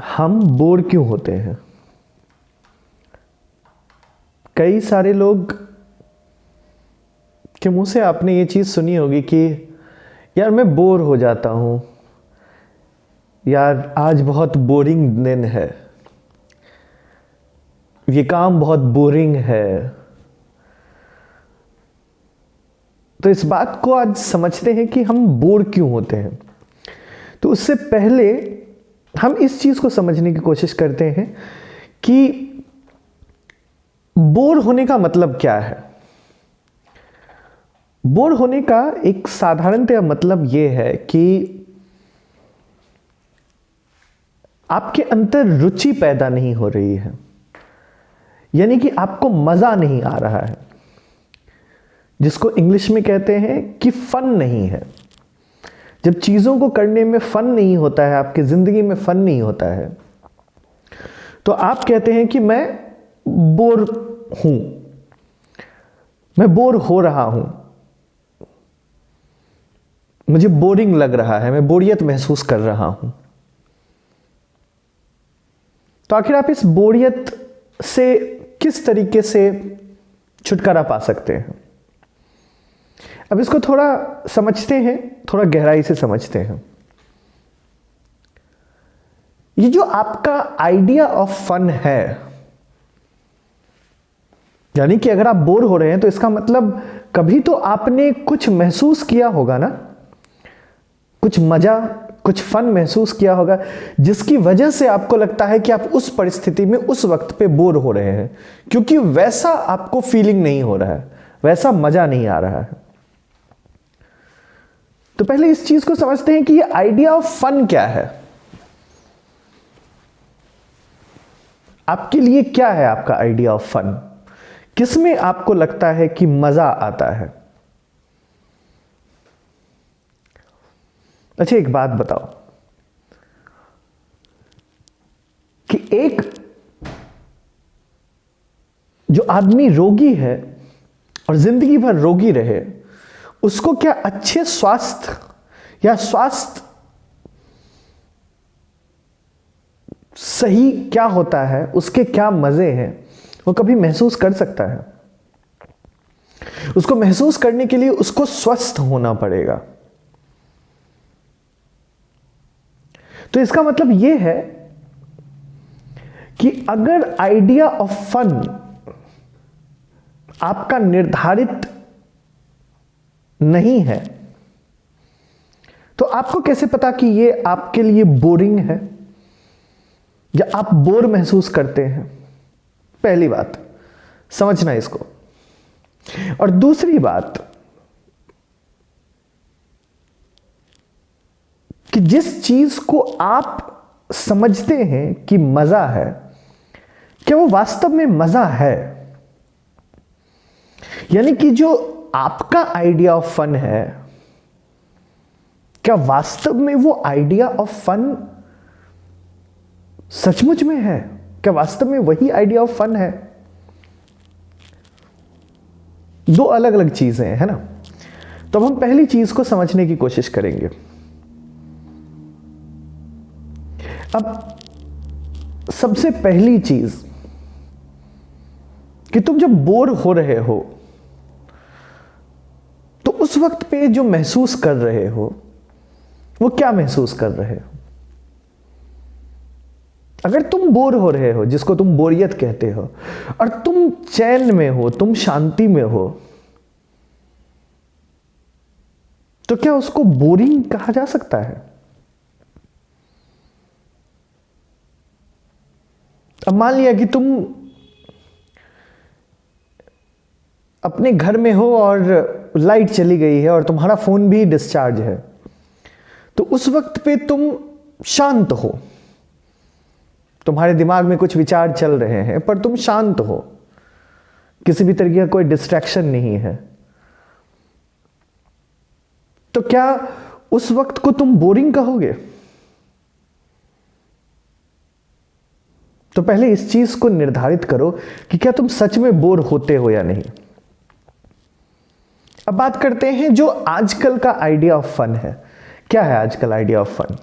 हम बोर क्यों होते हैं? कई सारे लोग के मुंह से आपने ये चीज़ सुनी होगी कि यार मैं बोर हो जाता हूँ, यार आज बहुत बोरिंग दिन है, ये काम बहुत बोरिंग है। तो इस बात को आज समझते हैं कि हम बोर क्यों होते हैं। तो उससे पहले हम इस चीज़ को समझने की कोशिश करते हैं कि बोर होने का मतलब क्या है। बोर होने का एक साधारणतः मतलब यह है कि आपके अंदर रुचि पैदा नहीं हो रही है, यानी कि आपको मजा नहीं आ रहा है, जिसको इंग्लिश में कहते हैं कि फन नहीं है। जब चीजों को करने में फन नहीं होता है, आपकी जिंदगी में फन नहीं होता है, तो आप कहते हैं कि मैं बोर हूं, मैं बोर हो रहा हूं, मुझे बोरिंग लग रहा है, मैं बोरियत महसूस कर रहा हूं। तो आखिर आप इस बोरियत से किस तरीके से छुटकारा पा सकते हैं? अब इसको थोड़ा समझते हैं, थोड़ा गहराई से समझते हैं। ये जो आपका आइडिया ऑफ फन है, यानी कि अगर आप बोर हो रहे हैं तो इसका मतलब कभी तो आपने कुछ महसूस किया होगा ना, कुछ मजा, कुछ फन महसूस किया होगा, जिसकी वजह से आपको लगता है कि आप उस परिस्थिति में उस वक्त पे बोर हो रहे हैं, क्योंकि वैसा आपको फीलिंग नहीं हो रहा है, वैसा मजा नहीं आ रहा है। तो पहले इस चीज को समझते हैं कि ये आइडिया ऑफ फन क्या है। आपके लिए क्या है आपका आइडिया ऑफ फन? किसमें आपको लगता है कि मजा आता है? अच्छा, एक बात बताओ कि एक जो आदमी रोगी है और जिंदगी भर रोगी रहे, उसको क्या अच्छे स्वास्थ्य या स्वास्थ्य सही क्या होता है, उसके क्या मजे हैं, वो कभी महसूस कर सकता है? उसको महसूस करने के लिए उसको स्वस्थ होना पड़ेगा। तो इसका मतलब यह है कि अगर आइडिया ऑफ फन आपका निर्धारित नहीं है, तो आपको कैसे पता कि यह आपके लिए बोरिंग है या आप बोर महसूस करते हैं? पहली बात समझना इसको। और दूसरी बात कि जिस चीज को आप समझते हैं कि मजा है, क्या वो वास्तव में मजा है? यानी कि जो आपका आइडिया ऑफ फन है, क्या वास्तव में वो आइडिया ऑफ फन सचमुच में है? क्या वास्तव में वही आइडिया ऑफ फन है? दो अलग अलग चीजें हैं, है ना? तो अब हम पहली चीज को समझने की कोशिश करेंगे। अब सबसे पहली चीज कि तुम जब बोर हो रहे हो तो उस वक्त पे जो महसूस कर रहे हो, वो क्या महसूस कर रहे हो? अगर तुम बोर हो रहे हो, जिसको तुम बोरियत कहते हो, और तुम चैन में हो, तुम शांति में हो, तो क्या उसको बोरिंग कहा जा सकता है? अब मान लिया कि तुम अपने घर में हो और लाइट चली गई है और तुम्हारा फोन भी डिस्चार्ज है, तो उस वक्त पे तुम शांत हो, तुम्हारे दिमाग में कुछ विचार चल रहे हैं पर तुम शांत हो, किसी भी तरीके का कोई डिस्ट्रैक्शन नहीं है, तो क्या उस वक्त को तुम बोरिंग कहोगे? तो पहले इस चीज को निर्धारित करो कि क्या तुम सच में बोर होते हो या नहीं। अब बात करते हैं जो आजकल का आइडिया ऑफ फन है। क्या है आजकल आइडिया ऑफ फन?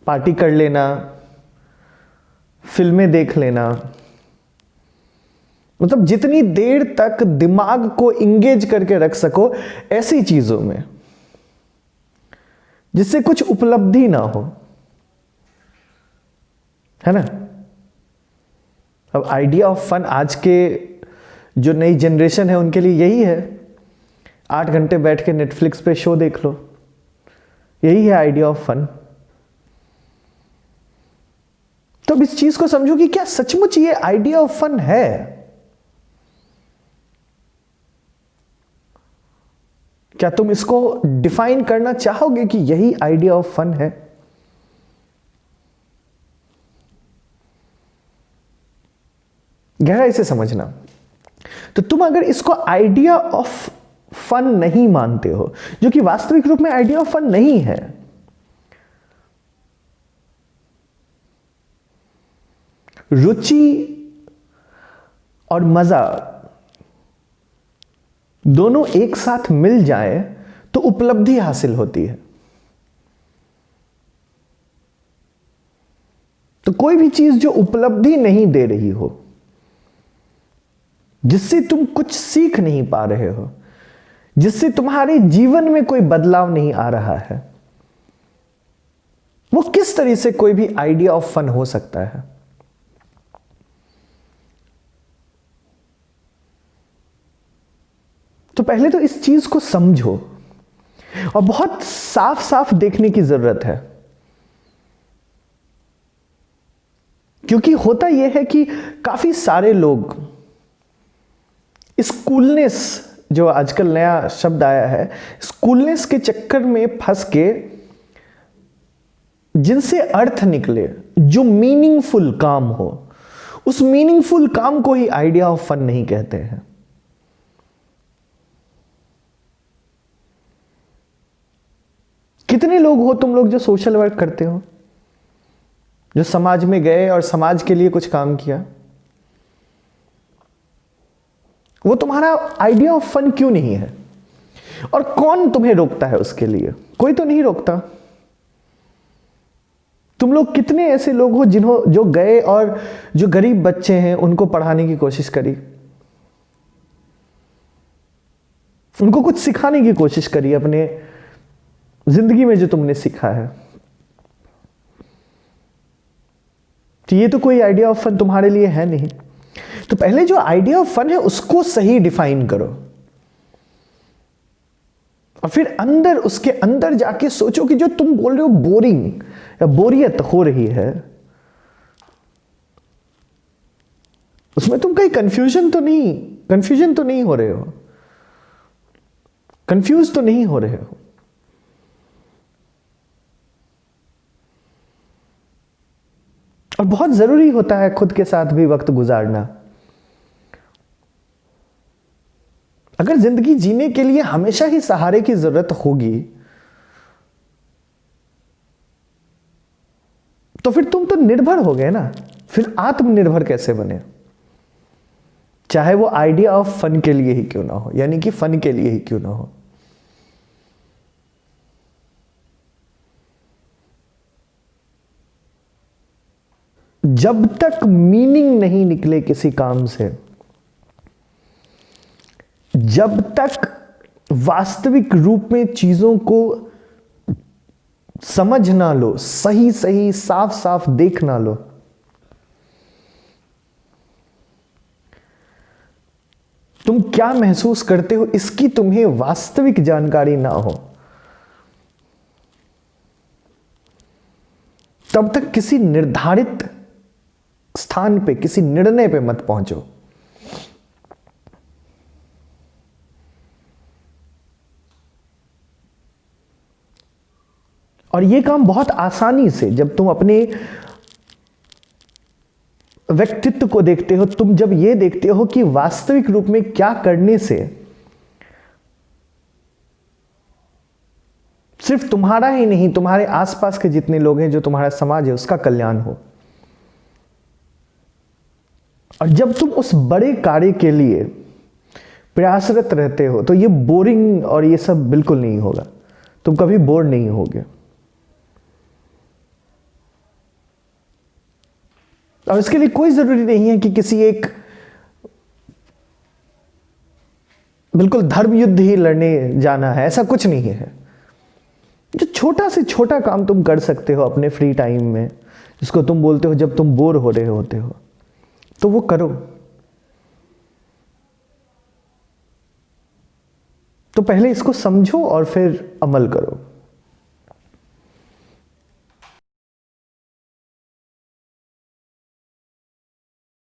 पार्टी कर लेना, फिल्में देख लेना, मतलब जितनी देर तक दिमाग को इंगेज करके रख सको ऐसी चीजों में जिससे कुछ उपलब्धि ना हो, है ना। अब आइडिया ऑफ फन आज के जो नई जनरेशन है उनके लिए यही है, 8 घंटे बैठ के नेटफ्लिक्स पे शो देख लो, यही है आइडिया ऑफ फन। तो अब इस चीज को समझो कि क्या सचमुच ये आइडिया ऑफ फन है? क्या तुम इसको डिफाइन करना चाहोगे कि यही आइडिया ऑफ फन है? गहराई से समझना। तो तुम अगर इसको आइडिया ऑफ फन नहीं मानते हो, जो कि वास्तविक रूप में आइडिया ऑफ फन नहीं है, रुचि और मजा दोनों एक साथ मिल जाए तो उपलब्धि हासिल होती है। तो कोई भी चीज जो उपलब्धि नहीं दे रही हो, जिससे तुम कुछ सीख नहीं पा रहे हो, जिससे तुम्हारे जीवन में कोई बदलाव नहीं आ रहा है, वो किस तरह से कोई भी आइडिया ऑफ फन हो सकता है? तो पहले तो इस चीज को समझो और बहुत साफ साफ देखने की जरूरत है। क्योंकि होता यह है कि काफी सारे लोग इस कूलनेस, जो आजकल नया शब्द आया है, इस कूलनेस के चक्कर में फंस के, जिनसे अर्थ निकले, जो मीनिंगफुल काम हो, उस मीनिंगफुल काम को ही आइडिया ऑफ फन नहीं कहते हैं। कितने लोग हो तुम लोग जो सोशल वर्क करते हो, जो समाज में गए और समाज के लिए कुछ काम किया? वो तुम्हारा आइडिया ऑफ फन क्यों नहीं है? और कौन तुम्हें रोकता है उसके लिए? कोई तो नहीं रोकता। तुम लोग कितने ऐसे लोग हो जो गए और जो गरीब बच्चे हैं उनको पढ़ाने की कोशिश करी, उनको कुछ सिखाने की कोशिश करी अपने जिंदगी में जो तुमने सीखा है? तो ये तो कोई आइडिया ऑफ फन तुम्हारे लिए है नहीं। तो पहले जो आइडिया ऑफ फन है उसको सही डिफाइन करो और फिर उसके अंदर जाके सोचो कि जो तुम बोल रहे हो बोरिंग या बोरियत हो रही है, उसमें तुम कहीं कंफ्यूजन तो नहीं हो रहे हो, कंफ्यूज तो नहीं हो रहे हो। और बहुत जरूरी होता है खुद के साथ भी वक्त गुजारना। अगर जिंदगी जीने के लिए हमेशा ही सहारे की जरूरत होगी, तो फिर तुम तो निर्भर हो गए ना, फिर आत्मनिर्भर कैसे बने? चाहे वो आइडिया ऑफ फन के लिए ही क्यों ना हो, यानी कि फन के लिए ही क्यों ना हो। जब तक मीनिंग नहीं निकले किसी काम से, जब तक वास्तविक रूप में चीजों को समझ ना लो, सही सही साफ साफ देख ना लो, तुम क्या महसूस करते हो इसकी तुम्हें वास्तविक जानकारी ना हो, तब तक किसी निर्धारित स्थान पे, किसी निर्णय पे मत पहुंचो। और यह काम बहुत आसानी से, जब तुम अपने व्यक्तित्व को देखते हो, तुम जब यह देखते हो कि वास्तविक रूप में क्या करने से सिर्फ तुम्हारा ही नहीं, तुम्हारे आसपास के जितने लोग हैं, जो तुम्हारा समाज है, उसका कल्याण हो, और जब तुम उस बड़े कार्य के लिए प्रयासरत रहते हो, तो ये बोरिंग और ये सब बिल्कुल नहीं होगा। तुम कभी बोर नहीं होगे। और इसके लिए कोई जरूरी नहीं है कि किसी एक बिल्कुल धर्म युद्ध ही लड़ने जाना है, ऐसा कुछ नहीं है। जो छोटा से छोटा काम तुम कर सकते हो अपने फ्री टाइम में, जिसको तुम बोलते हो जब तुम बोर हो रहे होते हो, तो वो करो। तो पहले इसको समझो और फिर अमल करो।